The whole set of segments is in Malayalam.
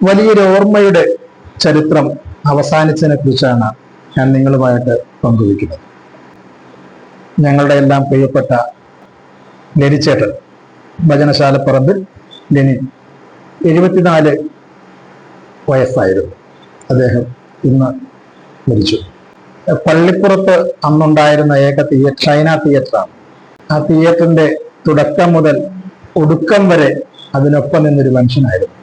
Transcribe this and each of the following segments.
വലിയൊരു ഓർമ്മയുടെ ചരിത്രം അവസാനിച്ചതിനെ കുറിച്ചാണ് ഞാൻ നിങ്ങളുമായിട്ട് പങ്കുവയ്ക്കുന്നത്. ഞങ്ങളുടെ എല്ലാം പ്രിയപ്പെട്ട ലെനിച്ചേട്ടൻ, ഭജനശാലപ്പറമ്പിൽ ലെനിൻ, 74 വയസ്സായിരുന്നു. അദ്ദേഹം ഇന്ന് മരിച്ചു. പള്ളിപ്പുറത്ത് അന്നുണ്ടായിരുന്ന ഏക തിയേറ്റർ ചൈന തിയേറ്ററാണ്. ആ തിയേറ്ററിന്റെ തുടക്കം മുതൽ ഒടുക്കം വരെ അതിനൊപ്പം നിന്നൊരു മനുഷ്യനായിരുന്നു.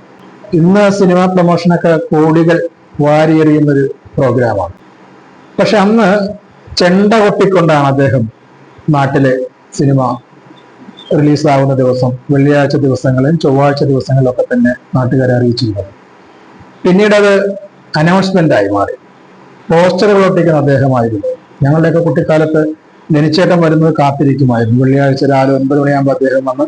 ഇന്ന് സിനിമാ പ്രൊമോഷനൊക്കെ കോടികൾ വാരിയെറിയുന്നൊരു പ്രോഗ്രാമാണ്. പക്ഷെ അന്ന് ചെണ്ട കൊട്ടിക്കൊണ്ടാണ് അദ്ദേഹം നാട്ടിലെ സിനിമ റിലീസാവുന്ന ദിവസം, വെള്ളിയാഴ്ച ദിവസങ്ങളിൽ, ചൊവ്വാഴ്ച ദിവസങ്ങളിലൊക്കെ തന്നെ നാട്ടുകാരെ അറിയിച്ചിരുന്നത്. പിന്നീട് അത് അനൗൺസ്മെന്റ് മാറി. പോസ്റ്ററുകൾ ഒട്ടിക്കുന്ന അദ്ദേഹമായിരുന്നു. ഞങ്ങളുടെയൊക്കെ കുട്ടിക്കാലത്ത് ലെനിച്ചേട്ടൻ വരുന്നത് കാത്തിരിക്കുമായിരുന്നു. വെള്ളിയാഴ്ച രാവിലെ 9 മണിയാകുമ്പോൾ അദ്ദേഹം വന്ന്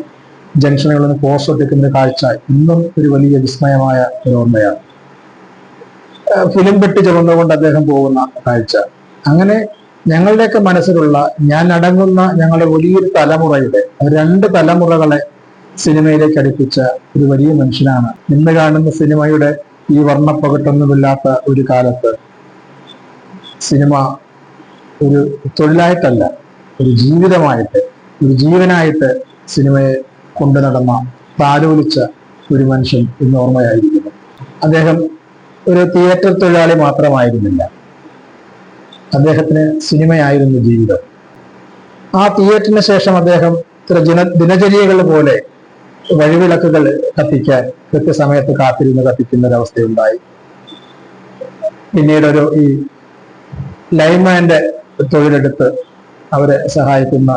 ജംഗ്ഷനുകളിൽ നിന്ന് പോസ്റ്റർ ഒട്ടിക്കുന്ന കാഴ്ച ഇന്നും ഒരു വലിയ വിസ്മയമായ ഒരു ഓർമ്മയാണ്. ഫിലിം പെട്ടി ചുമന്നുകൊണ്ട് അദ്ദേഹം പോകുന്ന കാഴ്ച. അങ്ങനെ ഞങ്ങളുടെയൊക്കെ മനസ്സിലുള്ള, ഞാൻ അടങ്ങുന്ന ഞങ്ങളുടെ വലിയൊരു തലമുറയുടെ 2 തലമുറകളെ സിനിമയിലേക്ക് അടുപ്പിച്ച ഒരു വലിയ മനുഷ്യനാണ്. ഇന്ന് കാണുന്ന സിനിമയുടെ ഈ വർണ്ണപ്പകട്ടൊന്നുമില്ലാത്ത ഒരു കാലത്ത് സിനിമ ഒരു തൊഴിലായിട്ടല്ല, ഒരു ജീവിതമായിട്ട്, ഒരു ജീവനായിട്ട് സിനിമയെ കൊണ്ടു നടന്ന, താലോലിച്ച ഒരു മനുഷ്യൻ ഇന്ന് ഓർമ്മയായിരിക്കുന്നു. അദ്ദേഹം ഒരു തിയേറ്റർ തൊഴിലാളി മാത്രമായിരുന്നില്ല, അദ്ദേഹത്തിന് സിനിമയായിരുന്നു ജീവിതം. ആ തിയേറ്ററിന് ശേഷം അദ്ദേഹം ഇത്ര ദിനചര്യകൾ പോലെ വഴിവിളക്കുകൾ കത്തിക്കാൻ കൃത്യസമയത്ത് കാത്തിരുന്ന് കത്തിക്കുന്ന ഒരവസ്ഥയുണ്ടായി. പിന്നീട് ഈ ലൈൻമാന്റെ തൊഴിലെടുത്ത് അവരെ സഹായിക്കുന്ന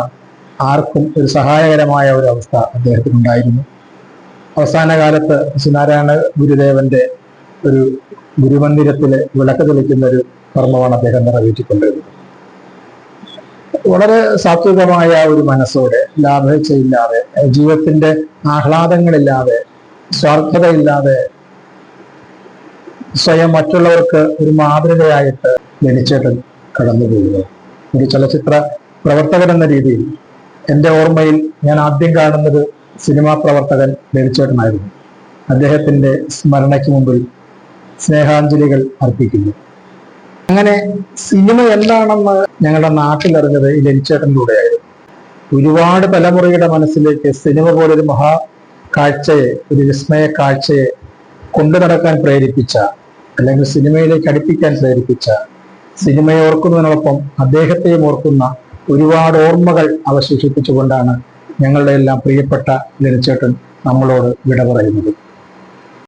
ആർക്കും ഒരു സഹായകരമായ ഒരു അവസ്ഥ അദ്ദേഹത്തിനുണ്ടായിരുന്നു. അവസാന കാലത്ത് ശ്രീനാരായണ ഗുരുദേവന്റെ ഒരു ഗുരുമന്ദിരത്തിലെ വിളക്ക് തെളിക്കുന്ന ഒരു കർമ്മമാണ് അദ്ദേഹം നിറവേറ്റിക്കൊണ്ടിരുന്നത്. വളരെ സാത്വികമായ ഒരു മനസ്സോടെ, ലാഭേച്ഛയില്ലാതെ, ജീവിതത്തിന്റെ ആഹ്ലാദങ്ങളില്ലാതെ, സ്വാർത്ഥതയില്ലാതെ, സ്വയം മറ്റുള്ളവർക്ക് ഒരു മാതൃകയായിട്ട് ലെനിച്ചേട്ടൻ കടന്നുപോകുന്നു. ഒരു ചലച്ചിത്ര പ്രവർത്തകൻ എന്ന രീതിയിൽ എൻ്റെ ഓർമ്മയിൽ ഞാൻ ആദ്യം കാണുന്നത് സിനിമാ പ്രവർത്തകൻ ലെനിച്ചേട്ടനായിരുന്നു. അദ്ദേഹത്തിന്റെ സ്മരണയ്ക്ക് മുമ്പിൽ സ്നേഹാഞ്ജലികൾ അർപ്പിക്കുന്നു. അങ്ങനെ സിനിമ എന്താണെന്ന് ഞങ്ങളുടെ നാട്ടിലറിഞ്ഞത് ഈ ലെനിച്ചേട്ടനിലൂടെയായിരുന്നു. ഒരുപാട് തലമുറയുടെ മനസ്സിലേക്ക് സിനിമ പോലൊരു മഹാ കാഴ്ചയെ, ഒരു വിസ്മയ കാഴ്ചയെ കൊണ്ടു നടക്കാൻ പ്രേരിപ്പിച്ച, അല്ലെങ്കിൽ സിനിമയിലേക്ക് അടുപ്പിക്കാൻ പ്രേരിപ്പിച്ച, സിനിമയെ ഓർക്കുന്നതിനോടൊപ്പം അദ്ദേഹത്തെയും ഓർക്കുന്ന ഒരുപാട് ഓർമ്മകൾ അവശേഷിപ്പിച്ചുകൊണ്ടാണ് ഞങ്ങളുടെ എല്ലാം പ്രിയപ്പെട്ട ലെനിച്ചേട്ടൻ നമ്മളോട് വിട പറയുന്നത്.